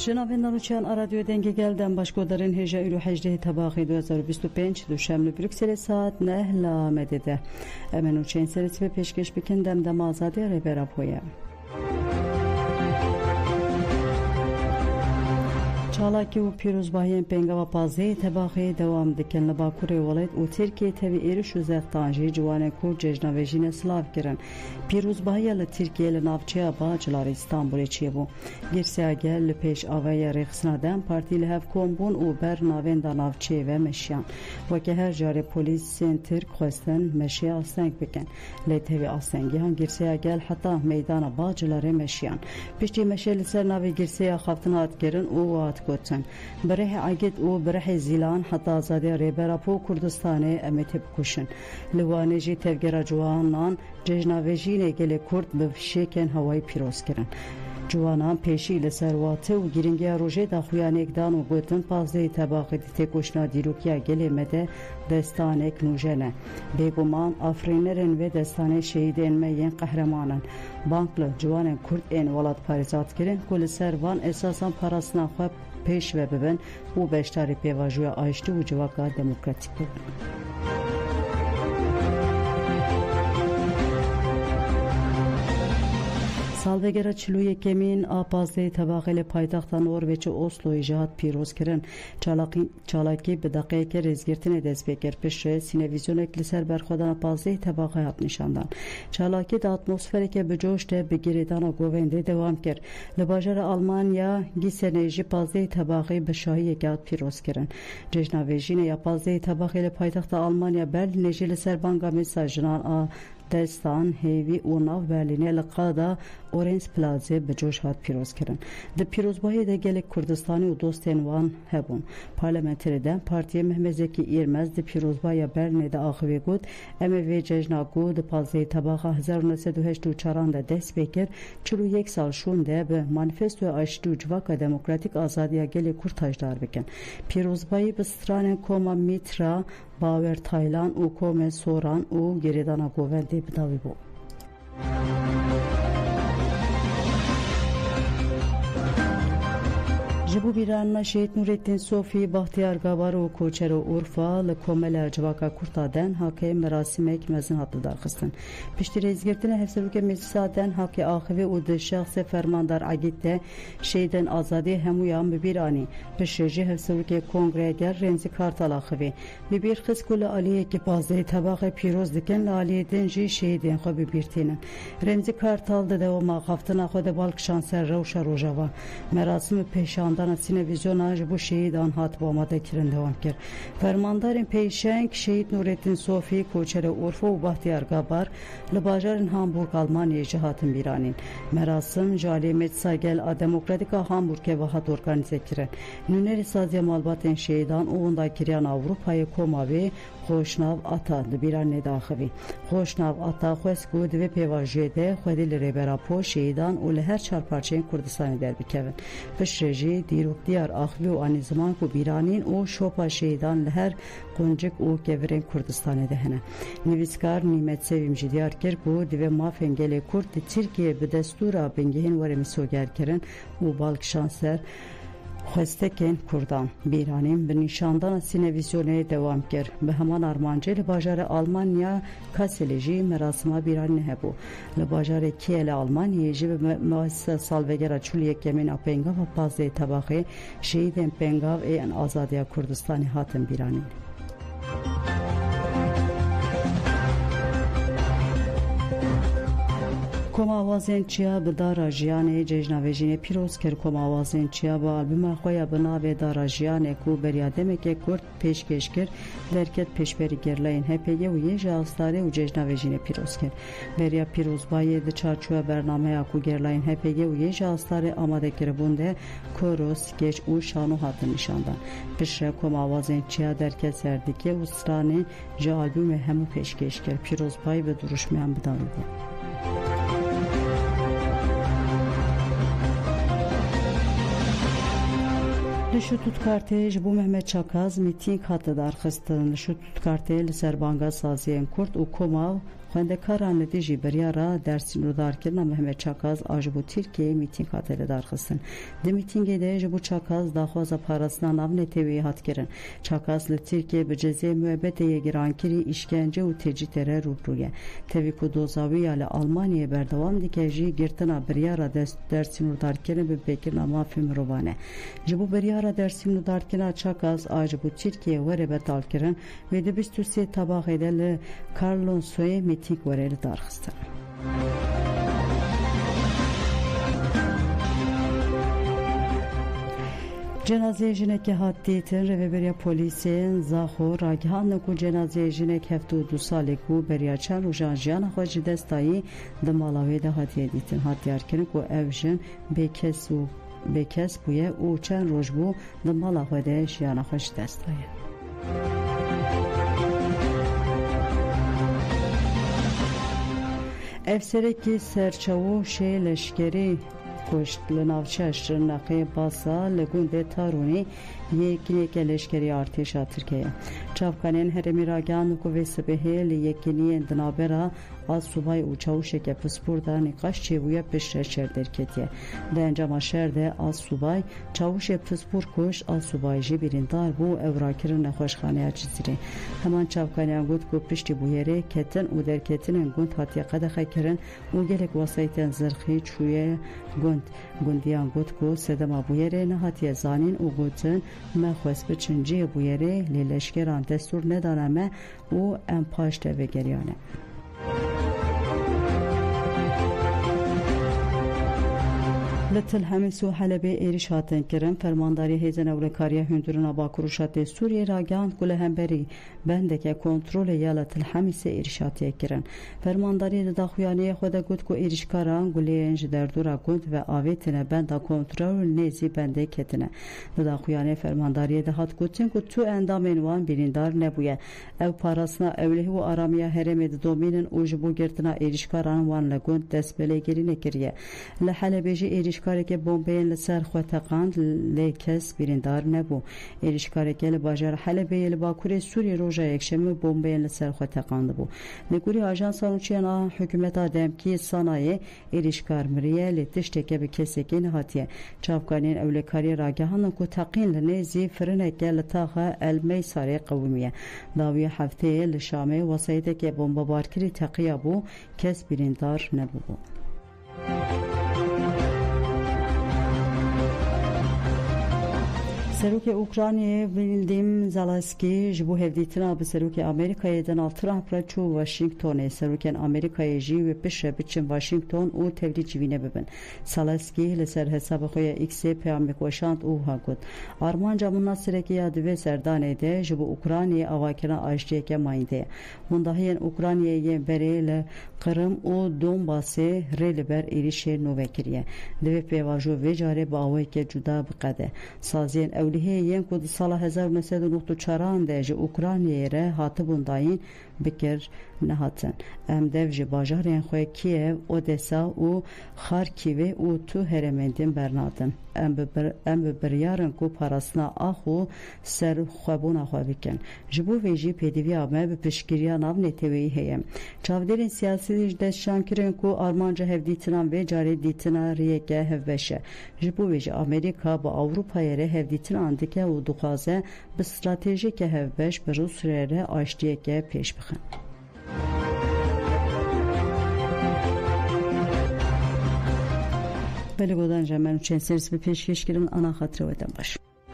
شنوندگان چند رادیو دنگ گلدن باشگودارین هجا ایلو 18 تباخی 2025 دوشنبه بروکسل ساعت 9 لامده امنو چند سرسی به پیشکش بکندم دم آزادی ریبرا پویا چالاکی و پیروزباهی پنگا و پازه تباخی دوام دکن لباکوری ولایت و ترکیه تبی ایرش و زختانجی جوان کور ججنویجین سلاف کرن پیروزباهی لترکیه لنافچه با جلار استانبول چیه بو گرسی اگل لپیش آوه رخصنا دم پارتی لحف کمبون و بر ناوین دا نافچه و مشیان و که هر جار پولیس سین ترک خواستن مشی آسنگ بکن لیتوی آسنگی هن گرسی اگل حتی میدان با جلار مشیان پشتی مشی لسر ناوی گرسی خافتنات کرن و وات گوتن برای عقد و برای زیلان حتی آزادی ریبرا پو کردستان امت بکشن لوانجی تفگر جوانان ججنویجین گل کرد به شکن هوای پیروز کرن جوانان پیشی لسرواته و گیرنگی روژه داخویان اکدان و گوتن پازده تباقی تکوشنا دیروکیا گل مده دستان اک نوژنه بیگمان آفرینرن و دستان شهیدین میین قهرمانن بانکل جوان کرد این ولاد پاریزات کرن کل سروان اساسا پاراسنا خواب پیش و ببن و بیشتری پیواجوی آیشتی و جواکا دموکراتیک ببن سالوگر چلوی کمین آپازده طباقل پایتخت نروژ اسلو جهات پیروز کردن چالاکی به دقیقه رزگرتن دست بکر پیش سینویزیون اکلیسر برخودان آپازده طباقه هات نشاندن چالاکی د اتمسفری که به جوش ده بگیریدان و گوینده دوام کرد لباجر آلمانیا گیسنیجی پازده طباقه به شاهی گات پیروز کردن ججنویجین یا پازده طباقل پایتخت آلمانیا برلین جل سربانگا مساجنان دستان هیوی و ناو برلینه لقادا اورنج پلازه به جوش هات پیروز کردن د پیروزباهی د گل کردستانی و دوستین وان هبون پارلمانتری دم پارتی محمد زکی ایرمز د پیروزباهی برلینه د آخوی گود ام وی ججنا گود پازده طباقه 1984 د دست بکر 41 سال شونده به مانیفستو آشتی جواکا دموکراتیک آزادی گل کرد تاجدار بکن پیروزباهی به ستران کوما میترا باور تایلان و کوم سوران و گریدانا گوونده بداوی بو جبو بیران نشید نورالدین صوفی بختیار گاوار و کوچر و اورفا لکومل جواکا کرتادن حاکی مراسم یک مزن حتی درخستن پشتی ریزگرتن هفسروک مجلسادن حاکی آخوی و ده شخص فرماندار عگیده شیدن آزادی همویان ببیرانی پشتی هفسروک کنگرهگر رمزی کارتال آخوی ببیر خز کل آلیه که بازده طباق پیروز دکن لالیه دنجی شیدن خو ببیرتینن رمزی کارتال ده و ماقافتن خود بالک شانسر روش روژاوا مراسم پیشاندن سینویزیون جبو شهید هات با آماده کردن دوام کرد فرماندار پیشنگ شهید نورالدین صوفی کوچر اورفا و بختیار گابار لباجرن هامبورگ آلمانیا جهاتن بیرانین مراسم جالی مجلساگل دموکراتیک هامبورگ و هات ارگانیزه کرد نونر سازی مالباتن شهیدان اوندا کریان اروپای کوماوی خوشناو آتا دبیران داخوی خوشناو آتا خوش گود و پیواجیده خودی لریبرا پو شهیدان و لهر چار پارچه کردستان در بکوین پش رژی دیروک دیار آخوی و آنی زمان کو بیرانین و شوپا شهیدان لهر قنجک و گورین کردستان دهنه نویسکار نیمت سویم جدیار کر گود و مافنگل کرد ترکیه به دستور بنگهین ورمی سوگر کرن و بالک شانسر خواستکن کردان بیرانیم به نشاندان سینویزیونه دوام کرد به همان آرمانجه لباجار آلمانیا کاسلیجی مراسم بیرانی هبو لباجار کیل آلمانیا جب مؤسسه سالوگر چولی کمین اپنگا و پازده طباقه شهید پنگاو این آزادی کردستانی هاتن بیرانی کم آوازین چیا به داراجیان ججنویجین پیروز کرد کم آوازین چیا با آلبوم خویا به ناو داراجیان کو بریادم که کرد پیشکش کرد درکت پیشبری گرلاین هپیه و یه جاستاره و ججنویجین پیروز کرد بریا پیروز باید چارچوه برنامه اکو گرلاین هپیه و یه جاستاره آماده کربونده کوروس گش او شانو هاتن نشاندن پیش کم آوازین چیا درکت سردیکه و سرانه جا آلبوم همو پیشکش کرد پیروز باید به دروشمی هم بداوی بود شتوت کارتج بو محمد چاکاز میتینگ هات درخستن شتوت کارتل سربانگا سازیان کرد و کماو خوندکاران دیجی بریارا درسین رو دار کردن محمد چاکاز آجبو ترکیه میتینگ هات درخستن دی میتینگ ده جبو چاکاز داخواز پاراسنا نام تیوی هات کردن چاکاز لترکیه به جزیه محبت گرانکری işkence و تجیتره روبرویه تیوی کدوزاوی آل آلمانیه بردوام دیکجی گرتنا بریارا درسین رو دار کردن به بکرنا مافی مروانه جبو بریارا درسین رو دار کردن چاکاز آجبو ترکیه وره بتال کردن و دی 23 طباقه دل کارلون سوی میتینگ وره درخستن cenazeye jinek hattitin reveberiya polisên zaxo ragihan ku cenazeye jinek heftu du salê ku beriya çend rojan jiyana xwe ji dest dayî di mala wê de hatiye dîtin hatiyarkirin ku ev jin bêkes bûye û çend roj bû di mala xwe de jiyana xwe ji dest daye. Evserekî serçevo şê leşkerî کشت لناوچه شرنقه باسا لگونده تارونی یکینیک لشکری ارتش ترکیه چافکانین هرمی راگان و کوی سبهه لیکینی اندنابرا از صوبای او چاوشک پسپوردا نقاش چویا پیش شهر درکتیه در انجام شهرده از صوبای چاوش پسپور کش از صوبای جی بریندار بو اوراکرن نخوشخانه چیزی همان چافکانیان گفت کو پشتی بویره کتن او درکتن گوند هاتی قد خکرن او گلک وسایتن زرخی چویه گوندیان گفت کو سدما بویره نهاتی زانین او گوتن مخوس بچنجی بویره لیلشکران دستور ندانمه او امپاشته وگریانه لتل همیسو حلبه ایریش هاتن کرن فرمانداری هیزن اولکاریه هندورنا با کروشات سوریه راگان کل همبری بندک کنترل یالتل همیس ایریشاتیه کرن فرمانداری داخویانی خود گفت کو ایریشکاران گلینج در دورا گوند و آویتنه بندا کنترل نیزی بنده کتنه داخویانی فرمانداری دهات گفتن کو تو اندامین وان بریندار نبویه او پاراسنا اوله و آرامیه هرمید دومینن اوجبو گرتنا ایریشکاران وان لگوند دست بلگیری نکریه لحلبه جی ایریش که بمبین لسر خوتقاند لیکس بریندار نبو ایریشکاری که لباجر حلبه لباکوری سوری روژا یکشم بمبین لسر خوتقاند بو لگوری آژانس آنچینا حکومت آدم کی صنایع ایریشکار مریه لتشتکه به کسی که نهاتیه چاپکانین اولکاری راگهان کو تقین لنیزی فرنک لطاقه المی ساری قومیه داوی هفته لشامه وسایده که بمبارکری تقیه بو کس بریندار نبو سروک اوکراینی ویلدیم زالاسکی جبو هفدیتنا به سروک آمریکای دنال ترامپ را چو واشنگتن سروکن آمریکای جی و پیش بچن واشنگتن او تبلی جوینه ببن زالاسکی لسر حساب خوی ایکس پیام کوشاند او ها گفت آرمان جامونا سرکی یادوی سردانه ده جبو اوکراینی اواکنا آشتیه که ماینده مندهین اوکراینی بریل قرم او دونباسه ریل بر ایریشه نوکریه دوی پیواجو وجاره با اوی که جدا بقده سازین اولیه کود سال 1994 ده جو اوکراینیه ره هاتبون داین بکر نهاتن ام دو جو باجارین خوی کیو اودسا و خارکیو و تو هرمندین برنادن ام بریارن کو پاراسنا آخو سر خوابون خو بکن جبو ویجی پیدوی آمه به پشگیریا ناو نتوی هیم چاودرین سیاسی دست شانکرین کو آرمان جهو دیتنان و جاری دیتنا ریگه هف بشه جبو ویجی آمریکا با اوروپای ره هف دیتنان دیگه و دخوازه به استراتژی که هف بش به روسیه ره آشتیه که پیش بخن بله گودان جمعن چند سرس به پیشکش کردن آنا خاطر ودن باش